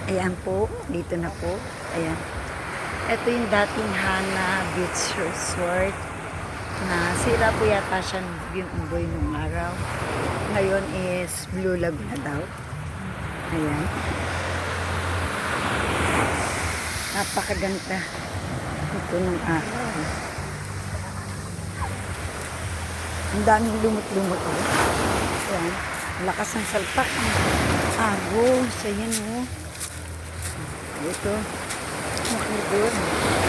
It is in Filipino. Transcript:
Ayan po, dito na po. Ayan. Ito yung dating Hana Beach Resort na sira po yata siya yung umboy nung araw. Ngayon is Blue Lagoon na daw. Ayan. Napakaganda ito nung araw. Ang daming lumot-lumot. Ayan. Lakas ng salpak. Agos. Ayan o. Ito. Makidon.